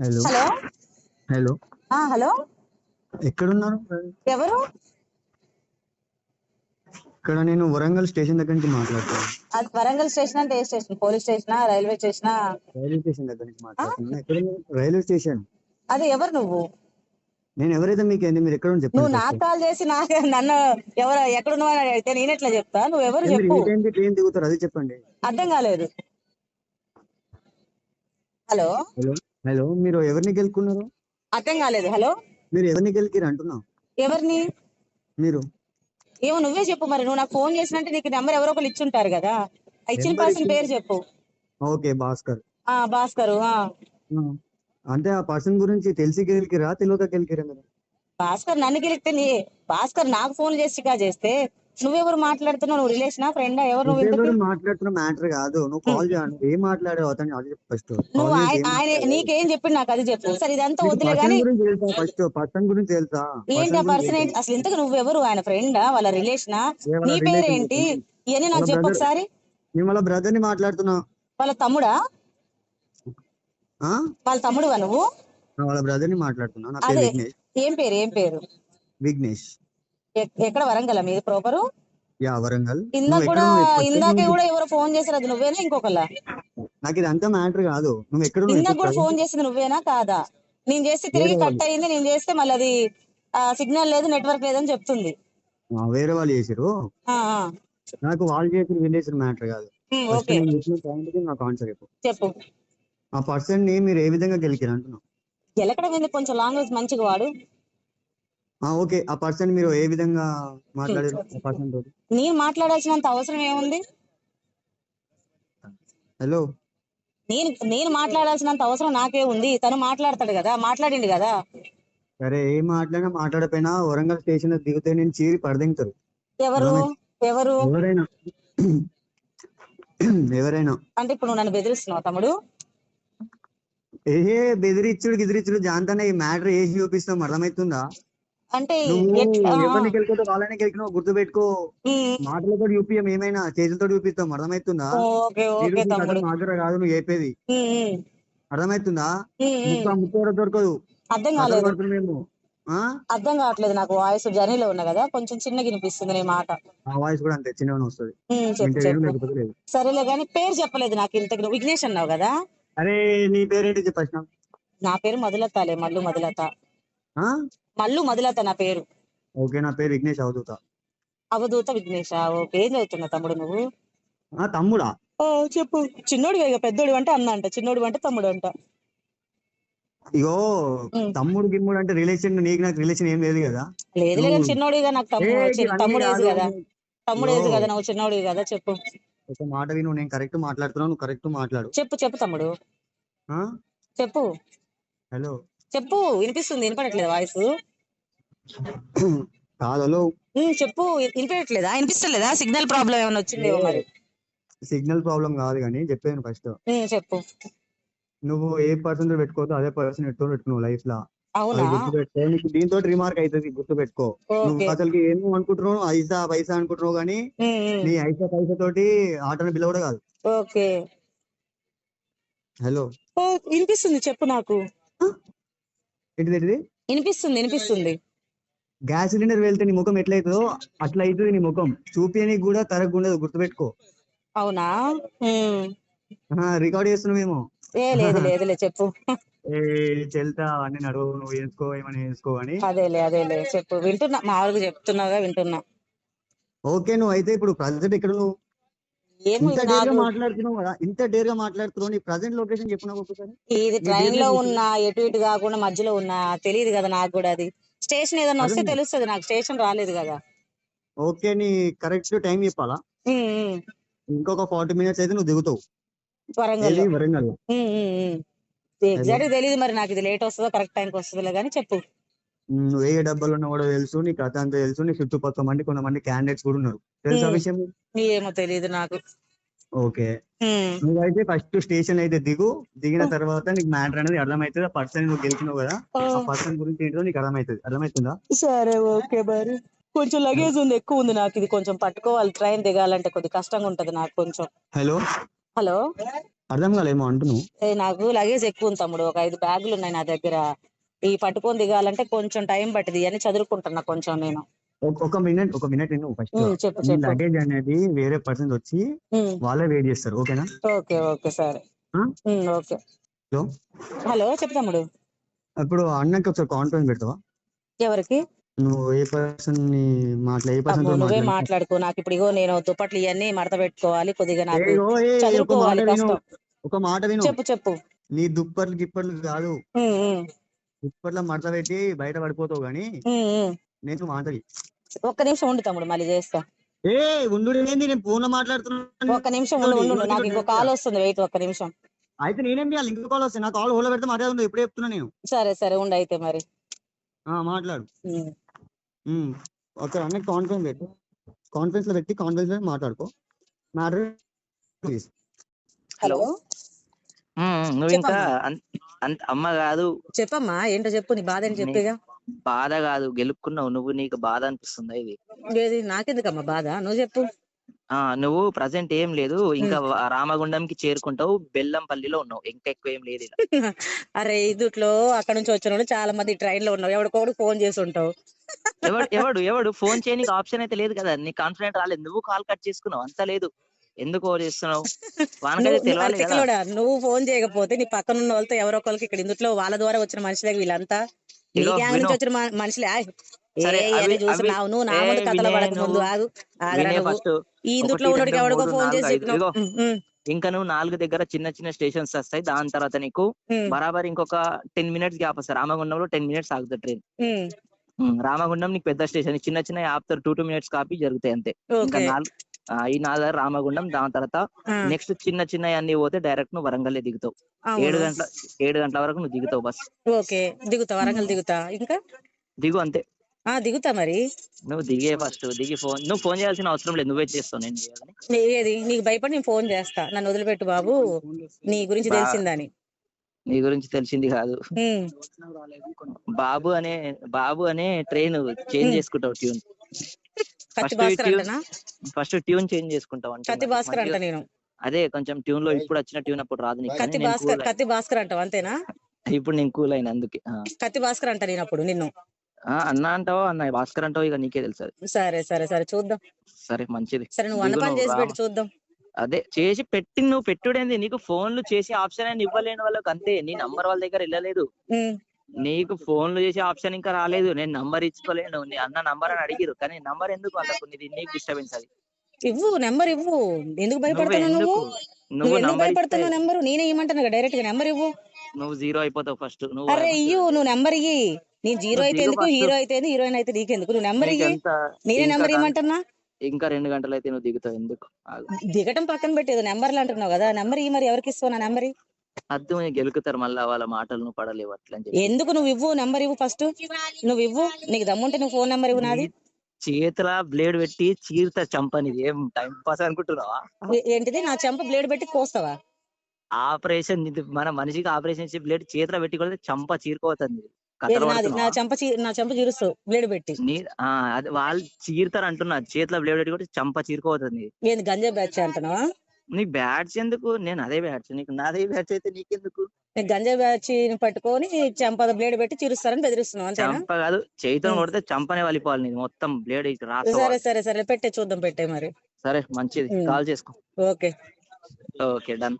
Hello hello hello hello ఎక్కడున్నారు? ఎవరు? ఇక్కడ నేను వరంగల్ స్టేషన్ దగ్గర నుంచి మాట్లాడుతున్నాను. అది వరంగల్ స్టేషన్ అంటే ఏ స్టేషన్? పోలీస్ స్టేషనా, రైల్వే స్టేషనా? రైల్వే స్టేషన్ దగ్గర నుంచి మాట్లాడుతున్నా. ఎక్కడ రైల్వే స్టేషన్. అది ఎవరు నువ్వు? నేను ఎవరైతే మీకేంది? మీరు ఎక్కడ నువ్వు చెప్పండి ఫస్ట్. నాకు కాల్ చేసి నన్ను ఎవరు ఎక్కడున్నావు అని అడిగితే నేను ఎట్లా చెప్తా? నువ్వు ఎవరు మీరు చెప్పు. ఏ టైంకి ట్రైన్ దిగుతారు అది చెప్పండి. అర్థం కాలేదు. హలో హలో హలో మీరు ఎవరిని గెలుకున్నారు? అర్థం కాలేదు. హలో మీరు ఎవరిని గెలికిరు అంటున్నా. ఎవరిని? మీరు ఏమో నువ్వే చెప్పు. మరి నువ్వు నాకు ఫోన్ చేసినంటే నీకు నెంబర్ ఎవరో ఒకరు ఇచ్చుంటారు కదా. ఇచ్చిన నెంబర్ పర్సన్ ఇచ్చింది. పేరు చెప్పు. ఓకే భాస్కర్. భాస్కరు. ఆ. అంటే ఆ పర్సన్ గురించి తెలిసి గెలికిరా తెలియక గెలికిరా మీరు? భాస్కర్ నన్ను గెలిస్తే భాస్కర్ నాకు ఫోన్ చేస్తే నువ్వెవరు మాట్లాడుతున్నావు? నువ్వు రిలేషనా, ఫ్రెండా, ఎవరు నువ్వు ఇంతకి? నువ్వెవరు మాట్లాడుతున్న మ్యాటర్ కాదు. నువ్వు కాల్ చేయండి. ఏం మాట్లాడావు అతను అది చెప్పు ఫస్ట్. నువ్వు కాల్ చేసి ఏం ఆయన మాట్లాడావు? నీకేం చెప్పి నాకు అది చెప్పు. సరే ఇదంతా నీకు వద్దులే పర్సన్ గానీ గురించి తెలుసా? ఫస్ట్ పర్సన్ గురించి తెలుసా? ఏంటి ఆ పర్సన్ గురించి పర్సన్ ఏంటి తెలుసా? అసలు? ఇంతకు నువ్వెవరు? ఆయన ఫ్రెండా, వాళ్ళ రిలేషనా, వాళ్ళ నీ రిలేషన్ పేరేంటి, ఇవన్నీ నాకు చెప్పు ఒకసారి. నేను వాళ్ళ బ్రదర్ ని మాట్లాడుతున్నా. వాళ్ళ తమ్ముడా? ఆ వాళ్ళ తమ్ముడువా నువ్వు? వాళ్ళ బ్రదర్ ని మాట్లాడుతున్నా. నా పేరు అదే విఘ్నేష్. ఏం పేరు? విఘ్నేష్. ఎక్కడ? వరంగల్ మీది ప్రాపరు? యా వరంగల్. ఇందాక నువ్వు ఎక్కడ కూడా నువ్వు ఫస్ట్ ఇందాకే కూడా ఎవరో ఫోన్ చేశారు. అది నువ్వేనా ఇంకొకలా? నాకు ఇది అంతా మ్యాటర్ కాదు. నువ్వు ఎక్కడ నువ్వు ఇందాక ఇప్పుడు కూడా ఫోన్ ప్రజెంట్ చేసింది నువ్వేనా కాదా? నేను చేస్తే తిరిగి వేరే కట్ వాళ్ళు అయింది. నేను చేస్తే మళ్ళీ అది సిగ్నల్ లేదు, నెట్వర్క్ లేదని చెప్తుంది. వేరే వాళ్ళు చేసిరు. ఆ, ఆ. నాకు వాళ్ళు చేసిన వినేసిన మ్యాటర్ కాదు. ఫస్ట్ ఓకే నేను చెప్పిన పాయింట్ కి నాకు ఆన్సర్ చెప్పు. చెప్పు. ఆ పర్సన్ ని మీరు ఏ విధంగా గెలికిరు అంటున్నా. గెలకడం ఏంది? కొంచెం లాంగ్వేజ్ మంచిగా వాడు. ఓకే ఆ పర్సన్ మీరు ఏ విధంగా మాట్లాడారు ఆ పర్సన్ తోటి? నేను మాట్లాడాల్సినంత అవసరం ఏముంది? హలో నేను మాట్లాడాల్సినంత అవసరం నాకే ఉంది. తను మాట్లాడతాడు కదా, మాట్లాడిండు కదా. సరే ఏం మాట్లాడినా మాట్లాడపోయినా వరంగల్ స్టేషన్ దిగితే నేను చీరి పడదింటారు. ఎవరు? ఎవరు? ఎవరైనా ఎవరైనా అంటే ఇప్పుడు నువ్వు నన్ను బెదిరిస్తున్నావు తమ్ముడు? బెదిరిచ్చుడు జాంతనే ఈ మ్యాటర్ వేసి చూపిస్తాం. అర్థమవుతుందా? అంటే నువ్వు ఎట్లా? ఎవరిని గెలుకోతో వాళ్ళని గెలికినావు గుర్తు పెట్టుకో. మాటలతో చూపియం, ఏమైనా చేతులతో చూపిస్తాం. అర్థమవుతుందా? ఓకే ఓకే ఈ కథ తమ్ముడు. మా దగ్గర కాదు, నువ్వు చెప్పేది. అర్థమవుతుందా? ముక్క దొరకదు. అర్థం కథలు కాలేదు. పడుతున్నామేమో. అర్థం కావట్లేదు. నాకు వాయిస్ జర్నీలో ఉన్నా కదా, కొంచెం చిన్నగా వినిపిస్తుంది నీ మాట. ఆ వాయిస్ కూడా అంతే చిన్నగానే వస్తుంది. చెప్పు చెప్పు. లేకపోతే లేదు. సరేలే గానీ పేరు చెప్పలేదు నాకు ఇంతకు. నువ్వు విఘ్నేష్ అన్నావు కదా. అరే నీ పేరేంటి చెప్పచ్చు? నా పేరు మధులతలే, మల్లు మధులత. మల్లు మధులత నా పేరు. ఓకే నా పేరు విఘ్నేష్ అవధూత. అవధూత విఘ్నేష. ఓకే. ఏం చదువుతున్నావు తమ్ముడు నువ్వు? తమ్ముడా? చెప్పు. చిన్నోడు ఇక పెద్దోడు అంటే అన్న అంట, చిన్నోడు అంటే తమ్ముడు అంట. ఇగో తమ్ముడు గిమ్ముడు అంటే రిలేషన్, నీకు నాకు రిలేషన్ ఏం లేదు కదా. లేదు లేదు, చిన్నోడిగా నాకు తమ్ముడు ఏజ్ కదా. తమ్ముడు ఏజ్ కదా, నువ్వు చిన్నోడు కదా. చెప్పు. ఒక మాట విను, నేను కరెక్ట్ మాట్లాడుతున్నావు, నువ్వు కరెక్ట్ మాట్లాడు. చెప్పు తమ్ముడు. చెప్పు. హలో చెప్పు. వినిపిస్తుంది, వినపడట్లేదు వాయిస్? కాదు చెప్పు. వినిపించట్లేదా? వినిపిస్తలేదా? సిగ్నల్ ప్రాబ్లం ఏమైనా వచ్చిందేమో మరి. సిగ్నల్ ప్రాబ్లం కాదు కానీ చెప్పాను ఫస్ట్. చెప్పు. నువ్వు ఏ పర్సన్ తో పెట్టుకోవద్దు అదే పర్సన్ పెట్టుకున్నావు లైఫ్ లో. అవునా? గుర్తుపెట్టుకో. నీకు దీంతో రిమార్క్ అవుతుంది, గుర్తుపెట్టుకో. నువ్వు అసలు ఏమో అనుకుంటున్నావు, ఐసా పైసా అనుకుంటున్నావు కానీ నీ ఐసా పైసా తోటి ఆటను పిలవడం కాదు. ఓకే. హలో వినిపిస్తుంది, చెప్పు. నాకు ఏంటిది? వినిపిస్తుంది. గ్యాస్ సిలిండర్ వెళ్తే నీ ముఖం ఎట్లయితుందో అట్లా అవుతుంది నీ ముఖం. చూపించడానికి కూడా కరెక్ట్ ఉండదు, గుర్తుపెట్టుకో. అవునా? రికార్డ్ చేస్తున్నామేమో. లేదులే చెప్పు. చెల్తా అన్ని నడువు, నువ్వు వేసుకో ఏమని వేసుకో అని. అదేలే చెప్పు. వింటున్నా, మామూలుగా చెప్తున్నావుగా, వింటున్నా. ఓకే నువ్వు అయితే ఇప్పుడు ప్రజెంట్ ఎక్కడ? నువ్వు ఇంత డేర్ గా మాట్లాడుతున్నావు కదా, ఇంత డేర్ గా మాట్లాడుతున్నావు. నీ ప్రజెంట్ లొకేషన్ చెప్పు నాకు ఒకసారి. ఇది ట్రైన్ లో ఉన్నా, ఎటు ఇటు కాకుండా మధ్యలో ఉన్నా. తెలియదు కదా నాకు కూడా. అది స్టేషన్ ఏదన్నా వస్తే తెలుస్తుంది నాకు. స్టేషన్ రాలేదు కదా. ఓకే నీ కరెక్ట్ టైం చెప్పాలా? ఇంకొక 40 minutes అయితే నువ్వు దిగుతావు వరంగల్. ఎగ్జాక్ట్ తెలియదు మరి నాకు. ఇది లేట్ వస్తుందో కరెక్ట్ టైంకి వస్తుందో కానీ చెప్పు. నువ్వు ఏ డబ్బాలు ఉన్నా కూడా తెలుసు, నీ కథ అంతా తెలుసు. నీ చుట్టుపక్కల మంది కొంతమంది క్యాండిడేట్స్ కూడా ఉన్నారు, తెలుసా విషయం? ఏమో తెలియదు నాకు. ఓకే నువ్వైతే ఫస్ట్ స్టేషన్ అయితే దిగిన తర్వాత నీకు మ్యాటర్ అనేది అర్థమవుతుంది. ఆ పర్సన్ నువ్వు గెలిచినావు కదా, ఆ పర్సన్ గురించి ఏంటో నీకు అర్థమవుతుందా? సరే ఓకే. మరి కొంచెం లగేజ్ ఉంది, ఎక్కువ ఉంది నాకు. ఇది కొంచెం పట్టుకోవాలి. ట్రైన్ దిగాలంటే కొద్దిగా కష్టంగా ఉంటది నాకు కొంచెం. హలో అర్థం కాలేమో అంటున్నావు. నాకు లగేజ్ ఎక్కువ ఉంది తమ్ముడు, ఒక 5 బ్యాగులు ఉన్నాయి నా దగ్గర. ఈ పట్టుకొని దిగాలంటే కొంచెం టైం పట్టింది, అని చదువుకుంటున్నా కొంచెం నేను. ఒక మినిట్ నేను ఫస్ట్ చెప్పు ఈ చెప్పు. లగేజ్ అనేది వేరే పర్సన్ వచ్చి వాళ్ళే వెయిట్ చేస్తారు, ఓకేనా? ఓకే ఓకే సరే. ఓకే. హలో, హలో చెప్పు తమ్ముడు. ఇప్పుడు అన్నకి ఒకసారి కాన్ఫరెన్స్ పెడతావా? ఎవరికి? నువ్వు ఏ పర్సన్ ఏ పర్సన్ తమ్ముడు తో నువ్వే మాట్లాడు. మాట్లాడుకో, నాకు ఇప్పుడు ఇగో నేను దుప్పట్లు ఇవన్నీ మడత పెట్టుకోవాలి, కొద్దిగా నాకు చదువుకోవాలి కష్టం. ఒక మాట విను. చెప్పు చెప్పు. నీ దుప్పట్లు గిప్పట్లు కాదు, దుప్పట్ల మడత పెట్టి బయట పడిపోతావు గానీ నేను మాట్లాడి. ఒక్క నిమిషం ఉండు తమ్ముడు, మళ్ళీ చేస్తా. ఉండు ఏంది, నేను ఫోన్ లో మాట్లాడుతున్నా. ఒక్క నిమిషం ఉండు ఉండు, నాకు ఇంకో కాల్ వస్తుంది, వెయిట్ ఒక్క నిమిషం. అయితే నేనేం చేయాలి? ఇంకో కాల్ వస్తే నా కాల్ హోల్డ్ పెడితే మాట్లాడుతుంది, ఎప్పుడే చెప్తున్నా నేను. సరే సరే ఉండు అయితే మరి. మాట్లాడు. ఒక అన్నకి కాన్ఫరెన్స్ పెట్టి కాన్ఫరెన్స్ లో మాట్లాడుకో. హలో, నువ్వు ఇంకా అమ్మ కాదు. చెప్పమ్మా, ఏంటో చెప్పు, నీ బాధ ఏంటి చెప్పిగా. బాధ కాదు, గెలుపుకున్నావు నువ్వు, నీకు బాధ అనిపిస్తుందా ఇది? నాకెందుకమ్మా బాధ, నువ్వు చెప్పు. నువ్వు ప్రజెంట్ ఏం లేదు, ఇంకా రామగుండంకి చేరుకుంటావు, బెల్లంపల్లిలో ఉన్నావు, ఇంకా ఎక్కువ ఏం లేదు. అరే ఇదుట్లో అక్కడ నుంచి వచ్చిన చాలా మంది ట్రైన్ లో ఉన్నావు, ఎవడికోడు ఫోన్ చేసి ఉంటావు. ఎవడు ఫోన్ చేయడానికి ఆప్షన్ అయితే లేదు కదా, నీ కాన్ఫిడెంట్ రాలేదు, నువ్వు కాల్ కట్ చేసుకున్నావు, అంత లేదు, ఎందుకు చేస్తున్నావు? నువ్వు ఫోన్ చేయకపోతే నీ పక్కన ఉన్న వాళ్ళతో ఎవరో ఒకరికి ఇక్కడ ఇందులో వాళ్ళ ద్వారా వచ్చిన మనుషులే వీళ్ళంతా, నీ గ్యాంగ్ నుంచి వచ్చిన మనుషులే. చూస్తున్నావు నువ్వు నా ముందు కథలో పడక ముందు ఆగు. ఈ ఇందులో ఉన్నోడికి ఎవరికో ఫోన్ చేసి ఇంకా నువ్వు 4 దగ్గర చిన్న చిన్న స్టేషన్స్ వస్తాయి, దాని తర్వాత నీకు బరాబర్ ఇంకొక 10 minutes గ్యాప్ వస్తాయి. రామగుండంలో 10 minutes ఆగుతుంది ట్రైన్. రామగుండం నీకు పెద్ద స్టేషన్, చిన్న చిన్న ఆపుతారు, 2 minutes కాపీ జరుగుతాయి అంతే. ఇంకా ఈ 4 రామగుండం, దాని తర్వాత నెక్స్ట్ చిన్న చిన్న అన్ని పోతే డైరెక్ట్ నువ్వు వరంగల్ దిగుతావు. 7 గంటల వరకు నువ్వు దిగుతావు బస్. ఓకే దిగుతా, వరంగల్ దిగుతా. ఇంకా దిగు అంతే. దిగుతా మరి. నువ్వు దిగే ఫస్ట్ దిగి నువ్వు ఫోన్ చేయాల్సిన అవసరం లేదు, నువ్వే చేస్తావు. నేను ఏది నీకు భయపడి నేను ఫోన్ చేస్తా, నన్ను వదిలిపెట్టు బాబు, నీ గురించి తెలిసిందని. నీ గురించి తెలిసింది కాదు, బాబు అనే ట్రైన్ చేంజ్ చేసుకుంటావు ట్యూన్. ఫస్ట్ ట్యూన్ చేంజ్ చేసుకుంటావు అంటే కత్తి భాస్కర్ అంట నేను. అదే కొంచెం ట్యూన్ లో ఇప్పుడు వచ్చిన ట్యూన్ అప్పుడు రాదు నీకు. కత్తి భాస్కర్ అంటావు అంతేనా? ఇప్పుడు నేను కూల్ అయిన అందుకే కత్తి భాస్కర్ అంట నేను అప్పుడు నిన్ను. అన్న అంటావో అన్న భాస్కర్ అంటావో ఇక నీకే తెలుసు. సరే సరే సరే చూద్దాం. సరే మంచిది. సరే నువ్వు అన్న పని చేసి పెట్టి చూద్దాం. అదే చేసి పెట్టి నువ్వు పెట్టుడేంది, నీకు ఫోన్లు చేసే ఆప్షన్ అని ఇవ్వలేని వాళ్ళకి అంతే. నీ నంబర్ వాళ్ళ దగ్గర వెళ్ళలేదు, నీకు ఫోన్లు చేసే ఆప్షన్ ఇంకా రాలేదు. నేను నంబర్ ఇచ్చుకోలేను, నీ అన్న నంబర్ అని అడిగిరు, కానీ నంబర్ ఎందుకు వాళ్ళకు, నీకు డిస్టర్బెన్స్. అది ఇవ్వు, నెంబర్ ఇవ్వు. ఎందుకు భయపడుతున్నావు నువ్వు ఎందుకు భయపడుతున్నావు? నెంబర్ నేనే ఇవ్వమంటాను, డైరెక్ట్ గా నెంబర్ ఇవ్వు. నువ్వు 0 అయిపోతావు ఫస్ట్. అరే ఇయ్యు, నువ్వు నెంబర్ ఇయ్యి. నీ 0 అయితే ఎందుకు, హీరో అయితే హీరోయిన్ అయితే నీకెందుకు, నువ్వు నెంబర్ ఇయ్యి. నేనే నెంబర్ ఇవ్వమంటున్నా. ఇంకా 2 గంటలు అయితే నువ్వు దిగుతావు, ఎందుకు? దిగటం పక్కన పెట్టేది, నెంబర్లు అంటున్నావు కదా, నెంబర్ ఇవ్వు. మరి ఎవరికి ఇస్తావు నా నెంబర్? అద్దు గెలుకుతారు మళ్ళా, వాళ్ళ మాటలు నువ్వు పడలేవు అట్లా. ఎందుకు నువ్వు ఇవ్వు, నెంబర్ ఇవ్వు ఫస్ట్. నువ్వు ఇవ్వు, నీకు దమ్ముంటే నువ్వు ఫోన్ నెంబర్ ఇవ్వు. నాది చేతుల బ్లేడ్ పెట్టి చీరుతా చంపనిది, ఏం టైం పాస్ అనుకుంటున్నావా? ఏంటిది, నా చెంప బ్లేడ్ పెట్టి కోస్తావా? ఆపరేషన్ మన మనిషికి ఆపరేషన్ చేసి బ్లేడ్ చేతిలో పెట్టి కొడితే చంప చీరుకోతుంది. నా చెంప చీరుస్తావు బ్లేడ్ పెట్టి. అది వాళ్ళు చీరుతారు అంటున్నా, చేతిలో బ్లేడ్ పెట్టి కొడితే చంప చీరుకోతుంది. ఏంది గంజా బ్యాచ్ అంటున్నావా? నీకు బ్యాట్స్ ఎందుకు? నేను అదే బ్యాట్స్, నీకు నాదే బ్యాట్స్ అయితే నీకెందుకు? నీకు గంజా బ్యాచ్ పట్టుకొని చెంప బ్లేడ్ పెట్టి చీరుస్తారని బెదిరిస్తున్నావు అంతేనా? చంప కాదు, చేతితో కొడితే చంపనే వలిపోవాలి, నీది మొత్తం బ్లేడ్ రాసు. సరే సరే సరే పెట్టే చూద్దాం, పెట్టే మరి. సరే మంచిది, కాల్ చేసుకో. Okay okay done.